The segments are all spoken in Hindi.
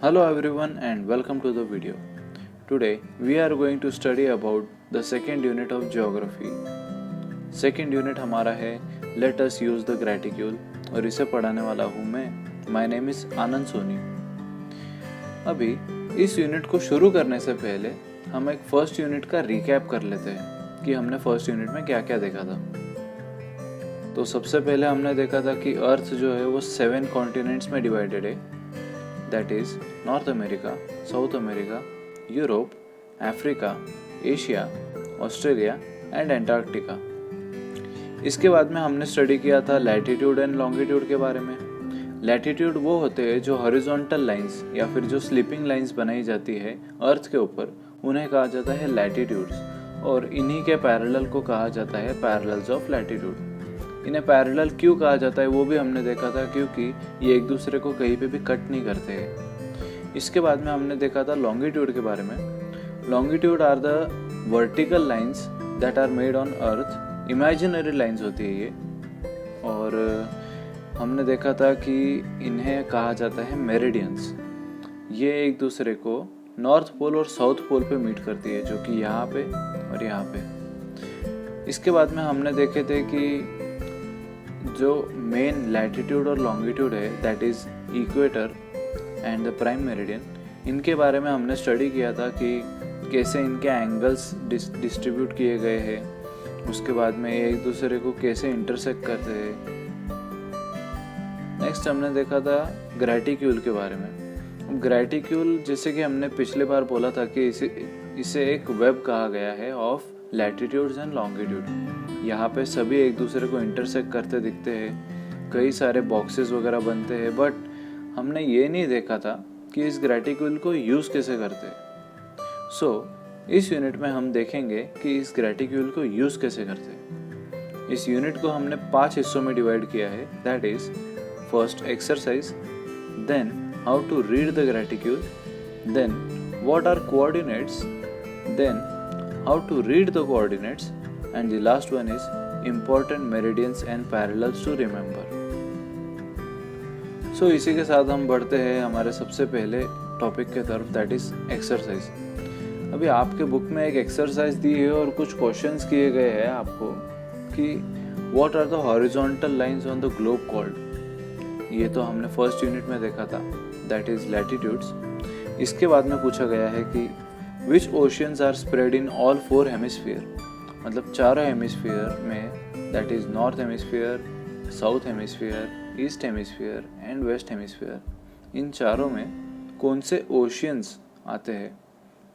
Hello everyone and welcome to the video. Today we are going to study about the second unit of geography. Second unit हमारा है Let us use the graticule और इसे पढ़ाने वाला हूँ मैं. My name is आनंद सोनी. अभी इस यूनिट को शुरू करने से पहले हम एक फर्स्ट यूनिट का रिकैप कर लेते हैं कि हमने फर्स्ट यूनिट में क्या क्या देखा था. तो सबसे पहले हमने देखा था कि अर्थ जो है वो 7 कॉन्टिनेंट्स में डिवाइडेड है. That is North America, South America, Europe, Africa, Asia, Australia and Antarctica. इसके बाद में हमने स्टडी किया था लैटिट्यूड एंड लॉन्गिट्यूड के बारे में. लैटिट्यूड वो होते हैं जो हॉरिजॉन्टल लाइंस या फिर जो स्लीपिंग लाइंस बनाई जाती है अर्थ के ऊपर, उन्हें कहा जाता है लैटिट्यूड्स, और इन्हीं के पैरेलल को कहा जाता है पैरेलल्स ऑफ लैटिट्यूड. इन्हें पैरेलल क्यों कहा जाता है वो भी हमने देखा था, क्योंकि ये एक दूसरे को कहीं पे भी कट नहीं करते हैं. इसके बाद में हमने देखा था लॉन्गिट्यूड के बारे में. Longitude are the vertical lines that are made on earth. Imaginary lines होती है ये, और हमने देखा था कि इन्हें कहा जाता है मेरिडियंस. ये एक दूसरे को नॉर्थ पोल और साउथ पोल पे मीट करती है, जो कि यहाँ पे और यहाँ पे. इसके बाद में हमने देखे थे कि जो मेन लैटिट्यूड और लॉन्गिट्यूड है that is equator and the prime meridian, इनके बारे में हमने स्टडी किया था कि कैसे इनके एंगल्स डिस्ट्रीब्यूट किए गए हैं. उसके बाद में ये एक दूसरे को कैसे इंटरसेक्ट करते हैं. नेक्स्ट हमने देखा था ग्रेटिक्यूल के बारे में. ग्रेटिक्यूल जैसे कि हमने पिछले बार बोला था कि इसे एक वेब कहा गया है ऑफ लैटिट्यूड्स एंड लॉन्गिट्यूड. यहाँ पे सभी एक दूसरे को इंटरसेक्ट करते दिखते हैं, कई सारे बॉक्सेस वगैरह बनते हैं, बट हमने ये नहीं देखा था कि इस ग्रेटिक्यूल को यूज़ कैसे करते हैं. सो इस यूनिट में हम देखेंगे कि इस ग्रेटिक्यूल को यूज़ कैसे करते हैं. इस यूनिट को हमने 5 हिस्सों में डिवाइड किया है. That is first exercise, then how to read the graticule, then what are coordinates, then how to read the coordinates, and the last one is important meridians and parallels to remember. So इसी के साथ हम बढ़ते हैं हमारे सबसे पहले टॉपिक के तरफ, दैट इज एक्सरसाइज. अभी आपके बुक में एक एक्सरसाइज दी है और कुछ क्वेश्चंस किए गए हैं आपको कि what are the horizontal lines on the globe called. ये तो हमने फर्स्ट यूनिट में देखा था, दैट इज लैटिट्यूड्स. इसके बाद में पूछा गया है कि Which oceans are spread in all 4 hemisphere. मतलब चारों हेमिस्फीयर में, that is north hemisphere, south hemisphere, east hemisphere and west hemisphere, इन चारों में कौन से ओशियंस आते हैं.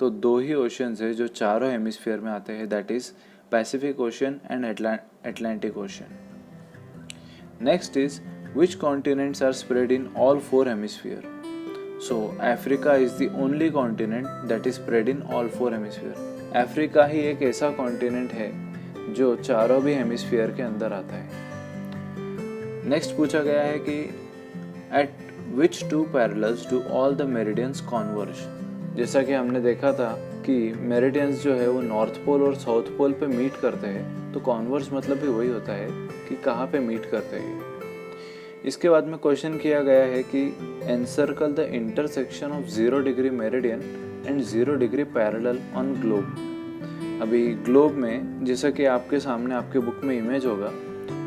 तो 2 ही ओशियंस है जो चारों हेमिस्फीयर में आते हैं, that is Pacific Ocean and Atlantic Ocean. Next is which continents are spread in all 4 hemisphere. So Africa is the only continent that is spread in all 4 hemisphere. Africa ही एक ऐसा कॉन्टिनेंट है जो चारों भी हेमिस्फीयर के अंदर आता है. नेक्स्ट पूछा गया है कि at which 2 parallels do all the meridians converge. जैसा कि हमने देखा था कि मेरिडियंस जो है वो नॉर्थ पोल और साउथ पोल पे मीट करते हैं, तो कॉन्वर्ज मतलब भी वही होता है कि कहाँ पे मीट करते हैं. इसके बाद में क्वेश्चन किया गया है कि encircle the intersection of 0 degree meridian and 0 degree parallel on globe. अभी ग्लोब में जैसा कि आपके सामने आपके बुक में इमेज होगा,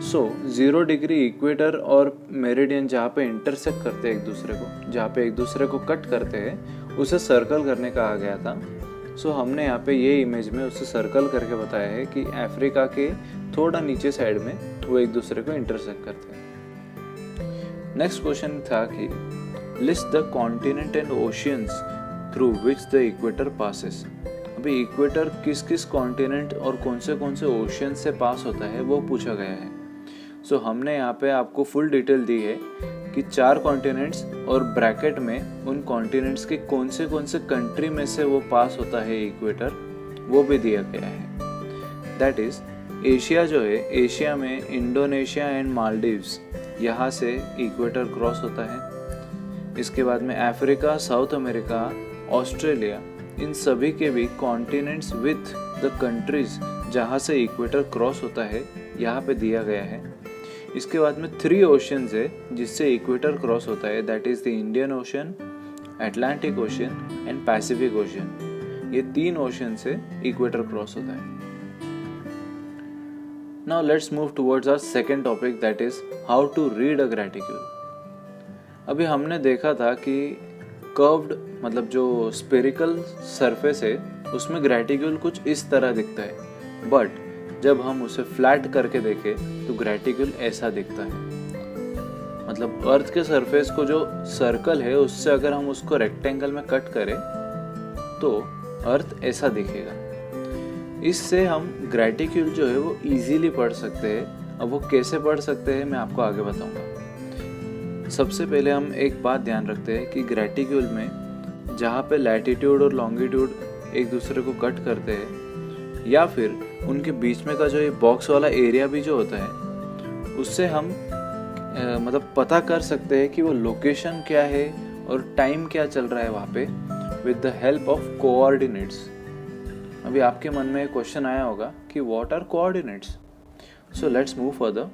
सो 0 डिग्री इक्वेटर और मेरिडियन जहाँ पे इंटरसेक्ट करते हैं एक दूसरे को, जहाँ पे एक दूसरे को कट करते हैं, उसे सर्कल करने कहा गया था. सो हमने यहाँ पे ये इमेज में उसे सर्कल करके बताया है कि अफ्रीका के थोड़ा नीचे साइड में वो एक दूसरे को इंटरसेक्ट करते हैं. नेक्स्ट क्वेश्चन था कि list the continent and oceans through which the equator passes. अभी इक्वेटर किस किस कॉन्टिनेंट और कौन से ओशियन से पास होता है वो पूछा गया है. सो हमने यहाँ पे आपको फुल डिटेल दी है कि 4 कॉन्टिनेंट्स और ब्रैकेट में उन कॉन्टिनेंट्स के कौन से कंट्री में से वो पास होता है इक्वेटर, वो भी दिया गया है. दैट इज एशिया जो है, एशिया में इंडोनेशिया एंड मालदीव्स, यहाँ से इक्वेटर क्रॉस होता है. इसके बाद में अफ्रीका, साउथ अमेरिका, ऑस्ट्रेलिया, इन सभी के भी कॉन्टिनेंट्स विथ द कंट्रीज जहाँ से इक्वेटर क्रॉस होता है यहाँ पे दिया गया है. इसके बाद में 3 ओशंस है जिससे इक्वेटर क्रॉस होता है, that is the Indian Ocean, Atlantic Ocean and Pacific Ocean. ये 3 ओशियन से इक्वेटर क्रॉस होता है। Now let's move towards our second topic, that is how to read a graticule. अभी हमने देखा था कि कर्व्ड मतलब जो स्पेरिकल सरफेस है उसमें ग्रेटिक्यूल कुछ इस तरह दिखता है, बट जब हम उसे फ्लैट करके देखें तो ग्रेटिक्यूल ऐसा दिखता है। मतलब अर्थ के सरफेस को जो सर्कल है उससे अगर हम उसको रेक्टेंगल में कट करें तो अर्थ ऐसा दिखेगा। इससे हम ग्रेटिक्यूल जो है वो इजीली पढ़ सकते हैं। अब वो कैसे पढ़ सकते हैं मैं आपको आगे बताऊंगा। सबसे पहले हम एक बात ध्यान रखते हैं कि ग्रेटिक्यूल में जहाँ पे लैटिट्यूड और लॉन्गिट्यूड एक दूसरे को कट करते हैं या फिर उनके बीच में का जो ये बॉक्स वाला एरिया भी जो होता है उससे हम मतलब पता कर सकते हैं कि वो लोकेशन क्या है और टाइम क्या चल रहा है वहाँ पे with the help of coordinates. अभी आपके मन में एक क्वेश्चन आया होगा कि what are coordinates. So let's move further.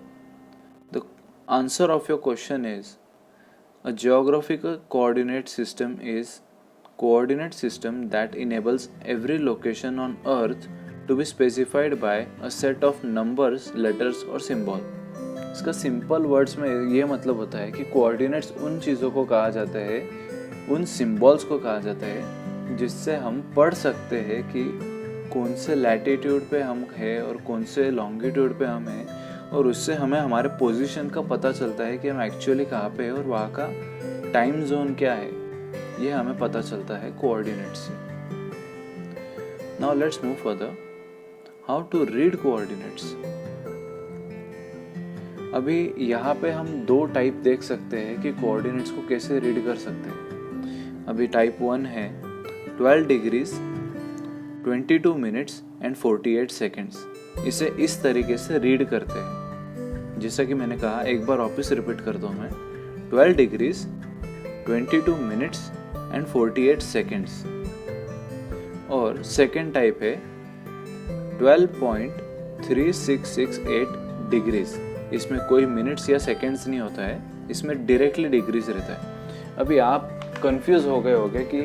The answer of your question is a geographical coordinate system is coordinate system that enables every location on earth to be specified by a set of numbers, letters और symbol। इसका सिंपल वर्ड्स में ये मतलब होता है कि कोऑर्डिनेट्स उन चीज़ों को कहा जाता है, उन सिंबल्स को कहा जाता है जिससे हम पढ़ सकते हैं कि कौन से लैटिट्यूड पे हम हैं और कौन से लॉन्गिट्यूड पे हम हैं, और उससे हमें हमारे पोजीशन का पता चलता है कि हम एक्चुअली कहाँ पे हैं और वहाँ का टाइम जोन क्या है। ये हमें पता चलता है कोऑर्डिनेट से। Now let's move further, how to read coordinates. अभी यहाँ पे हम 2 टाइप देख सकते हैं कि कोऑर्डिनेट्स को कैसे रीड कर सकते हैं। अभी टाइप 1 है 12 डिग्रीज 22 मिनट्स एंड 48 सेकेंड्स। इसे इस तरीके से रीड करते हैं। जैसा कि मैंने कहा, एक बार वापस रिपीट करता हूँ मैं, 12 डिग्रीज 22 मिनट्स एंड 48 सेकेंड्स। और सेकेंड टाइप है 12.3668 डिग्रीज। इसमें कोई मिनट्स या सेकेंड्स नहीं होता है, इसमें डायरेक्टली डिग्रीज रहता है। अभी आप कंफ्यूज हो गए होंगे कि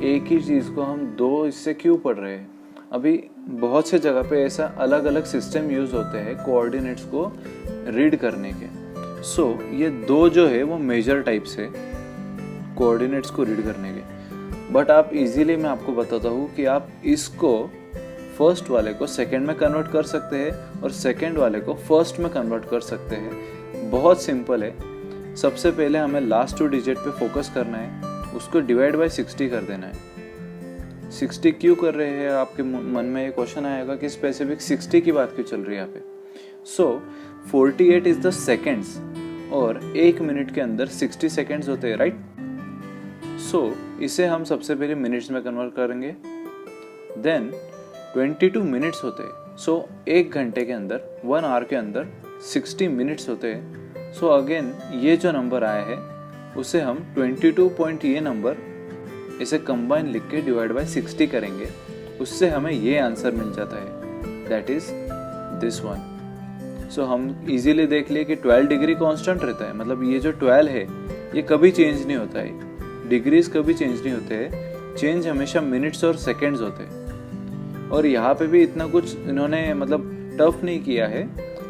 एक ही चीज़ को हम 2 इससे क्यों पढ़ रहे हैं। अभी बहुत से जगह पे ऐसा अलग अलग सिस्टम यूज़ होते हैं कोऑर्डिनेट्स को रीड करने के। सो ये 2 जो है वो मेजर टाइप्स है कोऑर्डिनेट्स को रीड करने के। बट आप इजीली मैं आपको बताता हूँ कि आप इसको फर्स्ट वाले को सेकंड में कन्वर्ट कर सकते हैं और सेकंड वाले को फर्स्ट में कन्वर्ट कर सकते हैं। बहुत सिंपल है। सबसे पहले हमें लास्ट 2 डिजिट पे फोकस करना है, उसको डिवाइड बाय 60 कर देना है। 60 क्यों कर रहे हैं, आपके मन में ये क्वेश्चन आएगा कि स्पेसिफिक 60 की बात क्यों चल रही है यहाँ पे। सो 48 इज द सेकेंड्स और 1 मिनट के अंदर 60 सेकेंड्स होते हैं, राइट। सो इसे हम सबसे पहले मिनट्स में कन्वर्ट करेंगे। देन 22 मिनट्स होते हैं। सो 1 घंटे के अंदर 1 आवर के अंदर 60 मिनट्स होते हैं। सो अगेन ये जो नंबर आया है उसे हम 22 पॉइंट ये नंबर इसे कंबाइन लिख के डिवाइड बाय 60 करेंगे, उससे हमें ये आंसर मिल जाता है, दैट इज दिस वन। सो हम इजीली देख लिए कि 12 डिग्री कांस्टेंट रहता है, मतलब ये जो 12 है ये कभी चेंज नहीं होता है, डिग्रीज कभी चेंज नहीं होते हैं, चेंज हमेशा मिनट्स और सेकेंड्स होते हैं। और यहाँ पे भी इतना कुछ इन्होंने मतलब टफ नहीं किया है,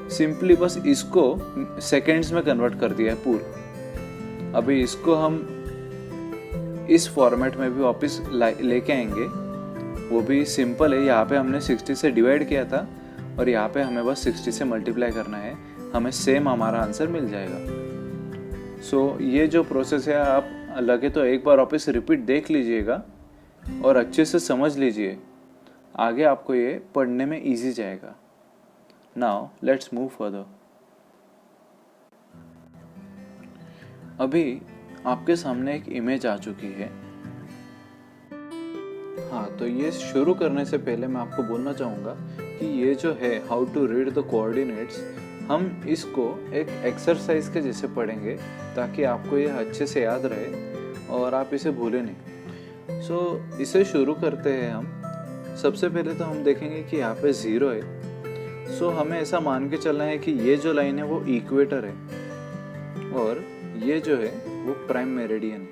सिंपली बस इसको सेकेंड्स में कन्वर्ट कर दिया है पूरा। अभी इसको हम इस फॉर्मेट में भी वापस लेके आएंगे, वो भी सिंपल है। यहाँ पे हमने 60 से डिवाइड किया था और यहाँ पे हमें बस 60 से मल्टीप्लाई करना है, हमें सेम हमारा आंसर मिल जाएगा। सो ये जो प्रोसेस है, आप लगे तो एक बार वापस रिपीट देख लीजिएगा और अच्छे से समझ लीजिए, आगे आपको ये पढ़ने में इजी जाएगा। Now let's move further. अभी आपके सामने एक इमेज आ चुकी है। हाँ, तो ये शुरू करने से पहले मैं आपको बोलना चाहूँगा कि ये जो है how to read the coordinates, हम इसको एक एक्सरसाइज के जैसे पढ़ेंगे ताकि आपको ये अच्छे से याद रहे और आप इसे भूलें नहीं। सो इसे शुरू करते हैं हम। सबसे पहले तो हम देखेंगे कि यहाँ पे 0 है। सो हमें ऐसा मान के चलना है कि ये जो लाइन है वो इक्वेटर है और ये जो है वो प्राइम मेरिडियन है।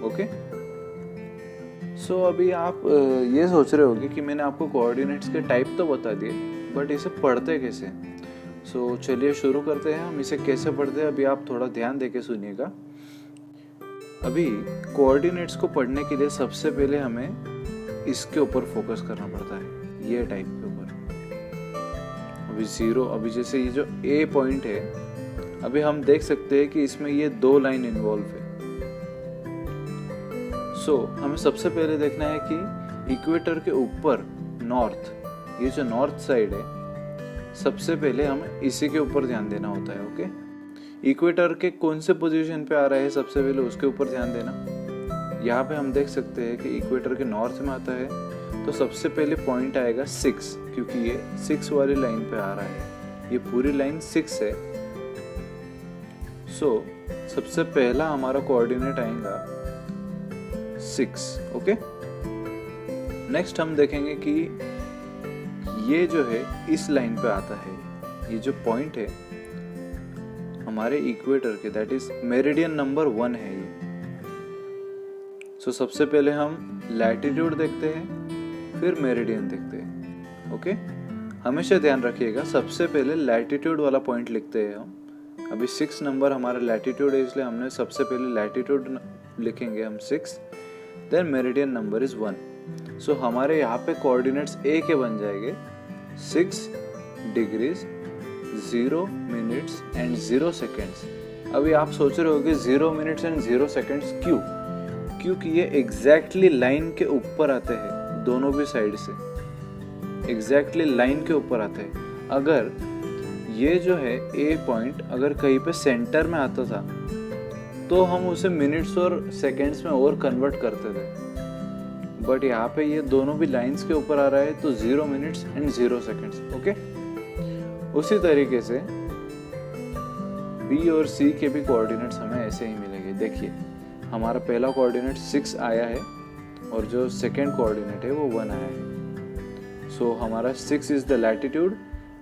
ओके। सो अभी आप ये सोच रहे होगे कि मैंने आपको कोऑर्डिनेट्स के टाइप तो बता दिए, बट इसे पढ़ते कैसे। सो चलिए शुरू करते हैं। हम इसे कैसे पढ़ते हैं अभी आप थोड़ा ध्यान देके सुनिएगा। अभी कोऑर्डिनेट्स को पढ़ने के लिए सबसे पहले हमें इसके ऊपर फोकस करना पड़ता है, ये टाइप के ऊपर। अभी जीरो, अभी जैसे ये जो ए पॉइंट है, अभी हम देख सकते हैं कि इसमें ये 2 लाइन इन्वॉल्व है। सो हमें सबसे पहले देखना है कि इक्वेटर के ऊपर नॉर्थ, ये जो नॉर्थ साइड है, सबसे पहले हमें इसी के ऊपर ध्यान देना होता है। ओके, इक्वेटर के कौन से पोजीशन पे आ रहा है सबसे पहले उसके ऊपर ध्यान देना। यहाँ पे हम देख सकते हैं कि इक्वेटर के नॉर्थ में आता है, तो सबसे पहले पॉइंट आएगा 6, क्योंकि ये 6 वाली लाइन पे आ रहा है। ये पूरी लाइन 6 है। सो सबसे पहला हमारा कोऑर्डिनेट आएगा 6। ओके, नेक्स्ट हम देखेंगे कि ये जो है इस लाइन पे आता है। ये जो पॉइंट है हमारे इक्वेटर के, दैट इज मेरिडियन नंबर 1 है ये। सो सबसे पहले हम लैटिट्यूड देखते हैं, फिर मेरिडियन देखते हैं। ओके, हमेशा ध्यान रखिएगा, सबसे पहले लैटिट्यूड वाला पॉइंट लिखते हैं हम। अभी 6 नंबर हमारा लैटिट्यूड है, इसलिए हमने सबसे पहले लैटिट्यूड लिखेंगे हम 6, देन मेरिडियन नंबर इज 1। सो हमारे यहाँ पे कोऑर्डिनेट्स ए के बन जाएंगे 6 डिग्रीज 0 मिनट्स एंड 0 सेकेंड्स। अभी आप सोच रहे हो कि 0 मिनट्स एंड 0 सेकेंड्स क्यों? क्योंकि ये एग्जैक्टली लाइन के ऊपर आते हैं, दोनों भी साइड से एग्जैक्टली लाइन के ऊपर आते हैं। अगर ये जो है ए पॉइंट अगर कहीं पे सेंटर में आता था तो हम उसे मिनट्स और सेकेंड्स में और कन्वर्ट करते थे, बट यहाँ पे ये दोनों भी लाइंस के ऊपर आ रहा है, तो 0 मिनट्स एंड 0 सेकेंड्स। ओके, उसी तरीके से बी और सी के भी कोऑर्डिनेट्स हमें ऐसे ही मिलेंगे। देखिए हमारा पहला कोऑर्डिनेट 6 आया है और जो सेकेंड कोऑर्डिनेट है वो 1 आया है। सो हमारा 6 is the latitude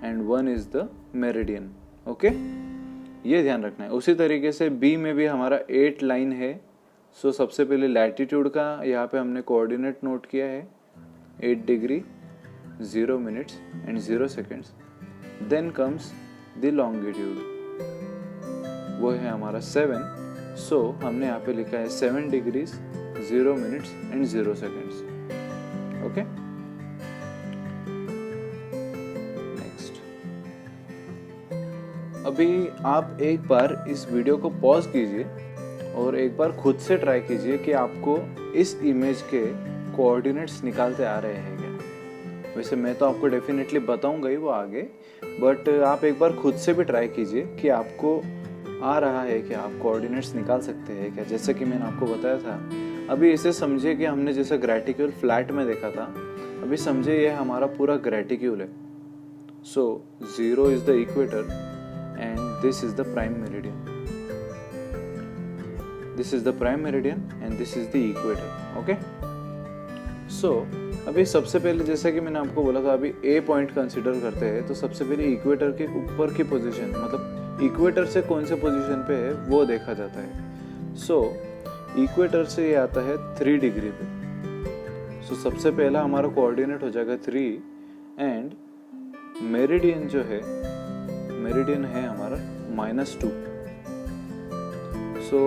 and 1 is the meridian. Okay, ये ध्यान रखना है। उसी तरीके से बी में भी हमारा 8 लाइन है। सो सबसे पहले लैटिट्यूड का यहाँ पे हमने कोऑर्डिनेट नोट किया है 8 degree 0 minutes and 0 seconds. Then comes the longitude, वो है हमारा 7। सो हमने यहाँ पे लिखा है 7 degrees 0 minutes and 0 seconds. Okay, next अभी आप एक बार इस वीडियो को पॉज कीजिए और एक बार खुद से ट्राई कीजिए कि आपको इस इमेज के कोऑर्डिनेट्स निकालते आ रहे हैं क्या। वैसे मैं तो आपको डेफिनेटली बताऊंगा ही वो आगे, बट आप एक बार खुद से भी ट्राई कीजिए कि आपको आ रहा है कि आप कोऑर्डिनेट्स निकाल सकते हैं क्या। जैसे कि मैंने आपको बताया था, अभी इसे समझिए कि हमने जैसे ग्रेटिक्यूल फ्लैट में देखा था, अभी समझिए ये हमारा पूरा ग्रेटिक्यूल है। So 0 is the equator and this is the prime meridian, this is the prime meridian and this is the equator. Okay, so अभी सबसे पहले जैसे कि मैंने आपको बोला था, अभी ए पॉइंट कंसिडर करते हैं, तो सबसे पहले इक्वेटर के ऊपर की पोजीशन, मतलब इक्वेटर से कौन से पोजीशन पे है वो देखा जाता है। सो इक्वेटर से ये आता है 3 डिग्री पे। सो सबसे पहला हमारा कोऑर्डिनेट हो जाएगा 3 एंड मेरिडियन जो है, मेरिडियन है हमारा -2। सो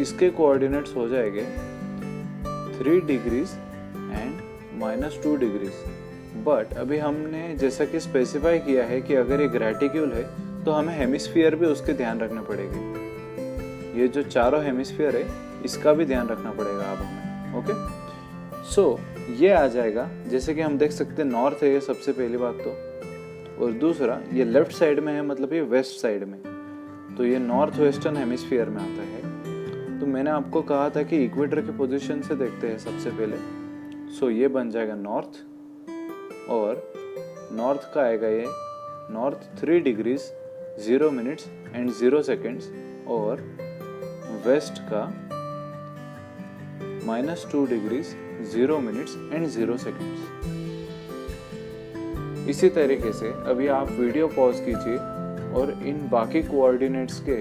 इसके कोऑर्डिनेट्स हो जाएंगे 3 डिग्रीज एंड -2 डिग्रीज। बट अभी हमने जैसा कि स्पेसिफाई किया है कि अगर ये ग्रेटिक्यूल है तो हमें हेमिस्फीयर भी उसके ध्यान रखना पड़ेगा। ये जो चारों हेमिस्फीयर है इसका भी ध्यान रखना पड़ेगा अब हमें। ओके, सो ये आ जाएगा, जैसे कि हम देख सकते हैं नॉर्थ है ये सबसे पहली बात तो, और दूसरा ये लेफ्ट साइड में है, मतलब ये वेस्ट साइड में, तो ये नॉर्थ वेस्टर्न हेमिस्फीयर में आता है। तो मैंने आपको कहा था कि इक्वेटर के पोजीशन से देखते हैं सबसे पहले। सो ये बन जाएगा नॉर्थ, और नॉर्थ का आएगा ये north 3 degrees 0 minutes and 0 seconds, और वेस्ट का -2 डिग्रीज 0 मिनट्स एंड 0 सेकेंड्स। इसी तरीके से अभी आप वीडियो पॉज कीजिए और इन बाकी कोऑर्डिनेट्स के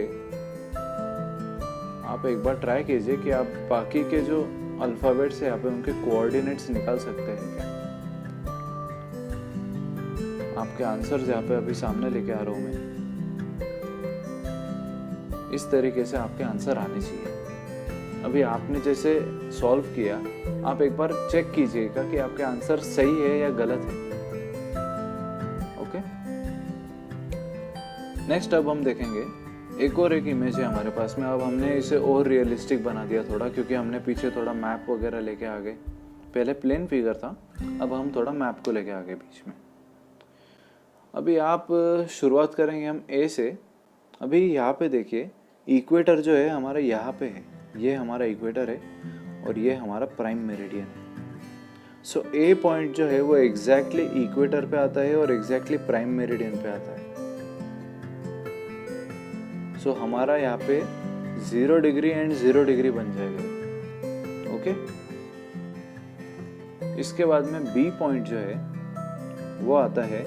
आप आप एक बार ट्राई कीजिए कि आप बाकी के जो अल्फ़ाबेट्स है यहाँ पे उनके कोऑर्डिनेट्स निकाल सकते हैं क्या। आपके आंसर्स यहाँ पे अभी सामने लेके आ रहा हूँ मैं। इस तरीके से आपके आंसर आने चाहिए। अभी आपने जैसे सॉल्व किया, आप एक बार चेक कीजिएगा कि आपके आंसर सही है या गलत है। ओके, नेक्स्ट अब हम देखेंगे एक और एक इमेज है हमारे पास में। अब हमने इसे और रियलिस्टिक बना दिया थोड़ा, क्योंकि हमने पीछे थोड़ा मैप वगैरह लेके आ गए। पहले प्लेन फिगर था, अब हम थोड़ा मैप को लेके आ गए बीच में। अभी आप शुरुआत करेंगे हम ए से। अभी यहाँ पे देखिए, इक्वेटर जो है हमारा यहाँ पे है, ये हमारा इक्वेटर है और ये हमारा प्राइम मेरिडियन है। सो ए पॉइंट जो है वो एग्जैक्टली इक्वेटर पे आता है और एग्जैक्टली प्राइम मेरिडियन पे आता है। सो हमारा यहाँ पे 0 डिग्री एंड 0 डिग्री बन जाएगा। ओके, इसके बाद में बी पॉइंट जो है वो आता है,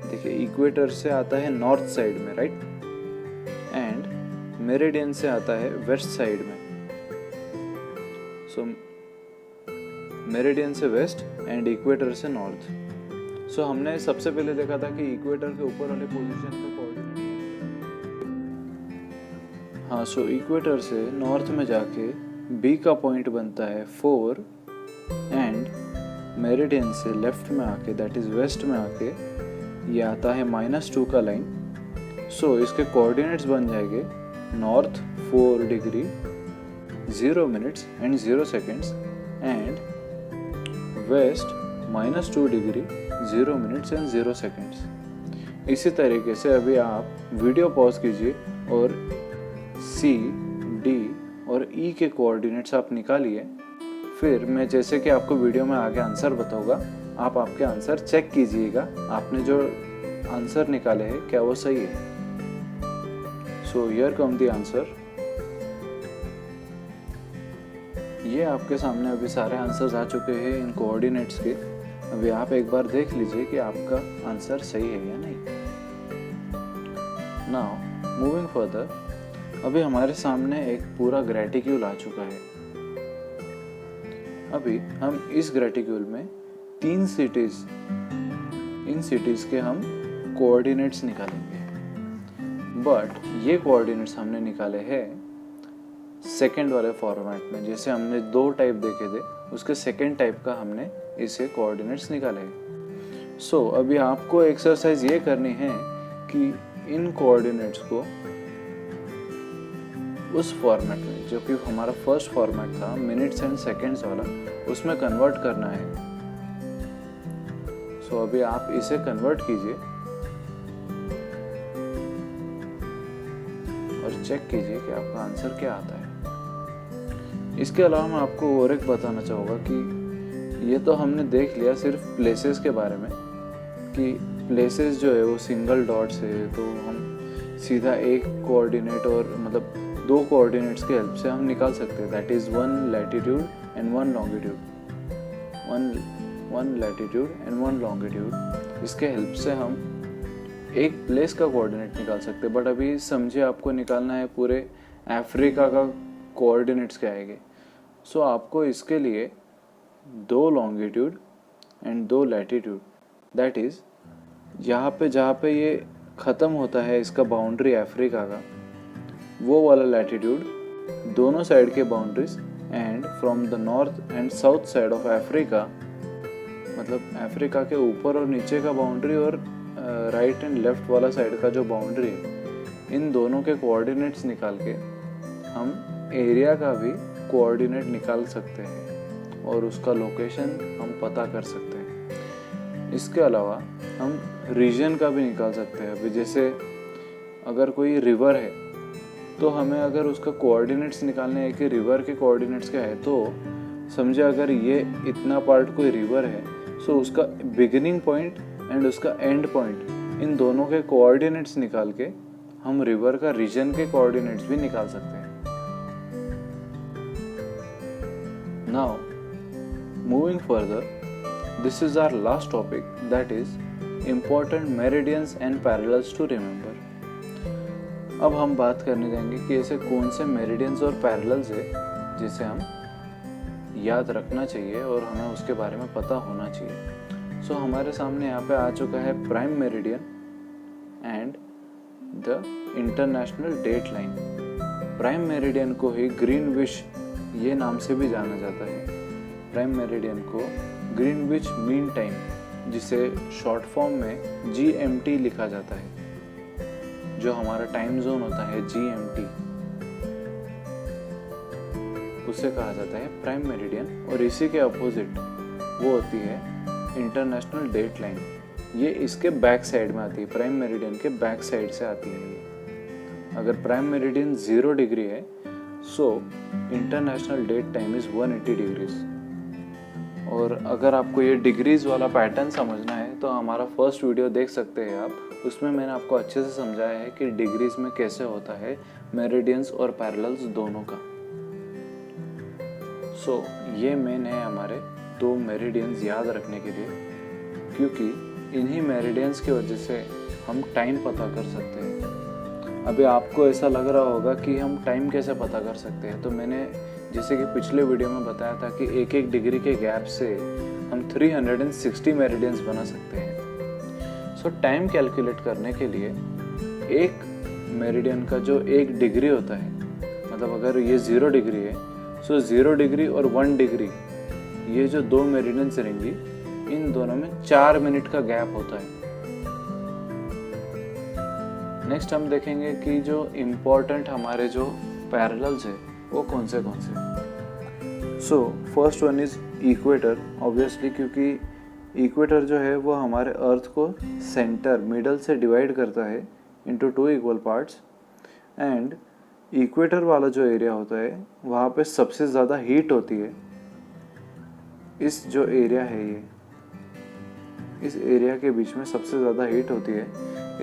देखिए इक्वेटर से आता है नॉर्थ साइड में, राइट, एंड मेरिडियन से आता है वेस्ट साइड में। सो मेरिडियन से वेस्ट एंड इक्वेटर से नॉर्थ। सो हमने सबसे पहले देखा था कि इक्वेटर के ऊपर वाले पोजीशन का कोऑर्डिनेट, हाँ, सो इक्वेटर से नॉर्थ में जाके बी का पॉइंट बनता है 4 एंड मेरिडियन से लेफ्ट में आके, दैट इज वेस्ट में आके, ये आता है -2 का लाइन। सो इसके कोऑर्डिनेट्स बन जाएंगे north 4 degree 0 minutes and 0 seconds and west -2 degree 0 minutes and 0 seconds. इसी तरीके से अभी आप वीडियो पॉज कीजिए और सी, डी और ई के कोऑर्डिनेट्स आप निकालिए। फिर मैं जैसे कि आपको वीडियो में आगे आंसर बताऊंगा, आप आपके आंसर चेक कीजिएगा, आपने जो आंसर निकाले हैं क्या वो सही है। So here come the answer. ये आपके सामने अभी सारे आंसर्स आ चुके हैं इन कोऑर्डिनेट्स के। अभी आप एक बार देख लीजिए कि आपका आंसर सही है या नहीं। नाउ मूविंग फर्दर, अभी हमारे सामने एक पूरा ग्रेटिक्यूल आ चुका है। अभी हम इस ग्रेटिक्यूल में 3 सिटीज, इन सिटीज के हम कोऑर्डिनेट्स निकालेंगे। बट ये कोऑर्डिनेट्स हमने निकाले हैं सेकंड वाले फॉर्मेट में। जैसे हमने 2 टाइप देखे थे, उसके सेकंड टाइप का हमने इसे कोऑर्डिनेट्स निकाले हैं। सो अभी आपको एक्सरसाइज ये करनी है कि इन कोऑर्डिनेट्स को उस फॉर्मेट में, जो कि हमारा फर्स्ट फॉर्मेट था मिनट्स एंड सेकेंड्स वाला, उसमें कन्वर्ट करना है। सो अभी आप इसे कन्वर्ट कीजिए और चेक कीजिए कि आपका आंसर क्या आता है। इसके अलावा मैं आपको और एक बताना चाहूँगा कि ये तो हमने देख लिया सिर्फ प्लेसेस के बारे में, कि प्लेसेस जो है वो सिंगल डॉट्स है, तो हम सीधा एक कोऑर्डिनेट और मतलब 2 कोऑर्डिनेट्स के हेल्प से हम निकाल सकते हैं। That is 1 latitude and 1 longitude, 1 latitude and 1 longitude. इसके हेल्प से हम एक प्लेस का कोऑर्डिनेट निकाल सकते हैं। बट अभी समझिए आपको निकालना है पूरे अफ्रीका का कोऑर्डिनेट्स क्या आएंगे। सो आपको इसके लिए 2 longitude and 2 latitude, that is यहाँ पे जहाँ पे ये ख़त्म होता है इसका बाउंड्री अफ्रीका का, वो वाला लैटिट्यूड, दोनों साइड के boundaries, and from the north and south side of Africa, मतलब अफ्रीका के ऊपर और नीचे का बाउंड्री और राइट एंड लेफ्ट वाला साइड का जो बाउंड्री है, इन दोनों के कोऑर्डिनेट्स निकाल के हम एरिया का भी कोऑर्डिनेट निकाल सकते हैं और उसका लोकेशन हम पता कर सकते हैं। इसके अलावा हम रीजन का भी निकाल सकते हैं। अभी जैसे अगर कोई रिवर है तो हमें अगर उसका कोऑर्डिनेट्स निकालने हैं कि रिवर के कोऑर्डिनेट्स क्या है, तो समझे अगर ये इतना पार्ट कोई रिवर है, सो उसका बिगिनिंग पॉइंट एंड उसका एंड पॉइंट, इन दोनों के कोऑर्डिनेट्स निकाल के हम रिवर का रीजन के कोऑर्डिनेट्स भी निकाल सकते हैं। Now moving further, this is our last topic, that is important meridians and parallels to remember। अब हम बात करने जाएंगे कि ऐसे कौन से मेरिडियंस और पैरेलल्स है जिसे हम याद रखना चाहिए और हमें उसके बारे में पता होना चाहिए। सो हमारे सामने यहाँ पे आ चुका है prime meridian and the International Date Line. Prime meridian को ही ग्रीनविच ये नाम से भी जाना जाता है। प्राइम मेरिडियन को ग्रीनविच मीन टाइम, जिसे शॉर्ट फॉर्म में GMT लिखा जाता है, जो हमारा टाइम जोन होता है GMT, उसे कहा जाता है प्राइम मेरिडियन। और इसी के अपोजिट वो होती है इंटरनेशनल डेट लाइन। ये इसके बैक साइड में आती है, प्राइम मेरिडियन के बैक साइड से आती है ये। अगर प्राइम मेरिडियन 0 डिग्री है so international date time is 180 degrees. और अगर आपको ये डिग्रीज वाला पैटर्न समझना है तो हमारा फर्स्ट वीडियो देख सकते हैं आप, उसमें मैंने आपको अच्छे से समझाया है कि डिग्रीज में कैसे होता है मेरिडियंस और पैरेलल्स दोनों का। सो ये मेन है हमारे 2 मेरिडियंस याद रखने के लिए, क्योंकि इन्हीं मेरिडियंस की वजह से हम टाइम पता कर सकते हैं। अभी आपको ऐसा लग रहा होगा कि हम टाइम कैसे पता कर सकते हैं, तो मैंने जैसे कि पिछले वीडियो में बताया था कि 1-1 डिग्री के गैप से हम 360 मेरिडियंस बना सकते हैं। सो टाइम कैलकुलेट करने के लिए एक मेरिडियन का जो 1 डिग्री होता है, मतलब अगर ये 0 डिग्री है सो 0 डिग्री और 1 डिग्री, ये जो 2 मेरिडियंस रहेंगी, इन दोनों में 4 मिनट का गैप होता है। नेक्स्ट हम देखेंगे कि जो इम्पोर्टेंट हमारे जो पैरेलल्स है वो कौन से so first one is equator, obviously, क्योंकि इक्वेटर जो है वो हमारे अर्थ को सेंटर मिडल से डिवाइड करता है into 2 equal parts. And equator वाला जो एरिया होता है वहाँ पे सबसे ज़्यादा हीट होती है। इस जो एरिया है ये, इस एरिया के बीच में सबसे ज़्यादा हीट होती है।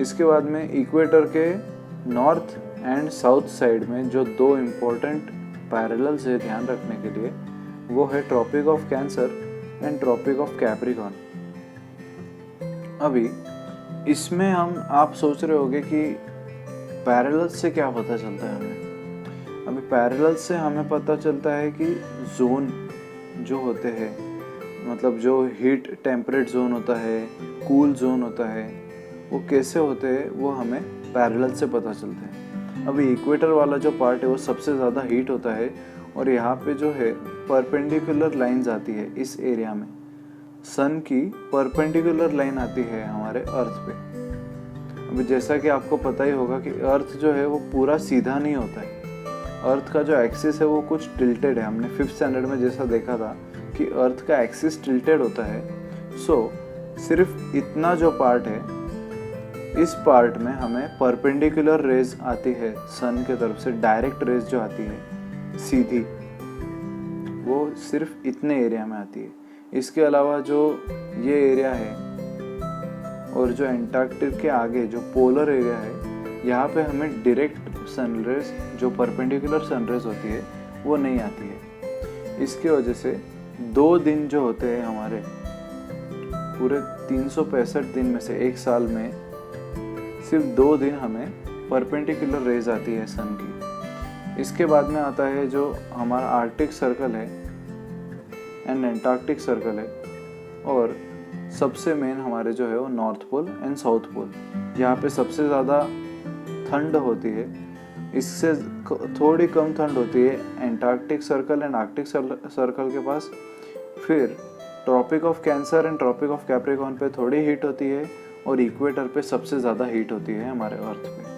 इसके बाद में इक्वेटर के नॉर्थ एंड साउथ साइड में जो 2 इम्पोर्टेंट पैरेलल्स है ध्यान रखने के लिए, वो है Tropic of Cancer and Tropic of Capricorn. अभी इसमें आप सोच रहे होंगे कि पैरेलल्स से क्या पता चलता है हमें। अभी पैरेलल्स से हमें पता चलता है कि जोन जो होते हैं, मतलब जो हीट टेम्परेट जोन होता है, कूल जोन होता है, वो कैसे होते हैं वो हमें पैरेलल से पता चलता है। अभी इक्वेटर वाला जो पार्ट है वो सबसे ज़्यादा हीट होता है और यहाँ पे जो है परपेंडिकुलर लाइंस आती है। इस एरिया में सन की परपेंडिकुलर लाइन आती है हमारे अर्थ पे। अभी जैसा कि आपको पता ही होगा कि अर्थ जो है वो पूरा सीधा नहीं होता है, अर्थ का जो एक्सिस है वो कुछ टिल्टेड है। हमने 5th स्टैंडर्ड में जैसा देखा था कि अर्थ का एक्सिस टिल्टेड होता है। सो सिर्फ इतना जो पार्ट है, इस पार्ट में हमें परपेंडिकुलर रेज आती है सन के तरफ से, डायरेक्ट रेज जो आती है सीधी, वो सिर्फ इतने एरिया में आती है। इसके अलावा जो ये एरिया है और जो एंटार्कटिक के आगे जो पोलर एरिया है, यहाँ पे हमें डायरेक्ट सनरेज जो परपेंडिकुलर सनरेज होती है वो नहीं आती है। इसकी वजह से 2 दिन जो होते हैं हमारे पूरे 365 दिन में से एक साल में सिर्फ 2 दिन हमें परपेंडिकुलर रेज आती है सन की। इसके बाद में आता है जो हमारा आर्कटिक सर्कल है एंड एंटार्कटिक सर्कल है, और सबसे मेन हमारे जो है वो North Pole and South Pole. यहाँ पे सबसे ज़्यादा ठंड होती है, इससे थोड़ी कम ठंड होती है Antarctic Circle and Arctic Circle के पास। फिर Tropic of Cancer and Tropic of Capricorn पे थोड़ी हीट होती है और इक्वेटर पे सबसे ज़्यादा हीट होती है हमारे अर्थ पे।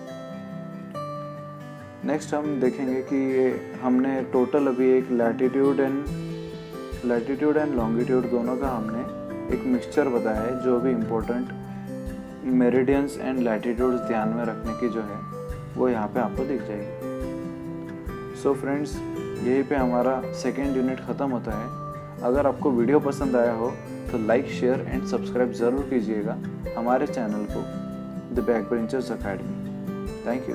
नेक्स्ट हम देखेंगे कि ये हमने टोटल अभी एक लैटिट्यूड एंड लॉन्गिट्यूड दोनों का हमने एक मिक्सचर बताया है, जो भी इम्पोर्टेंट मेरिडियंस एंड लैटिट्यूड्स ध्यान में रखने की जो है वो यहाँ पे आपको दिख जाएगी। सो फ्रेंड्स, यहीं पे हमारा 2nd यूनिट ख़त्म होता है। अगर आपको वीडियो पसंद आया हो तो लाइक, शेयर एंड सब्सक्राइब ज़रूर कीजिएगा हमारे चैनल को, the backbenchers academy. Thank you.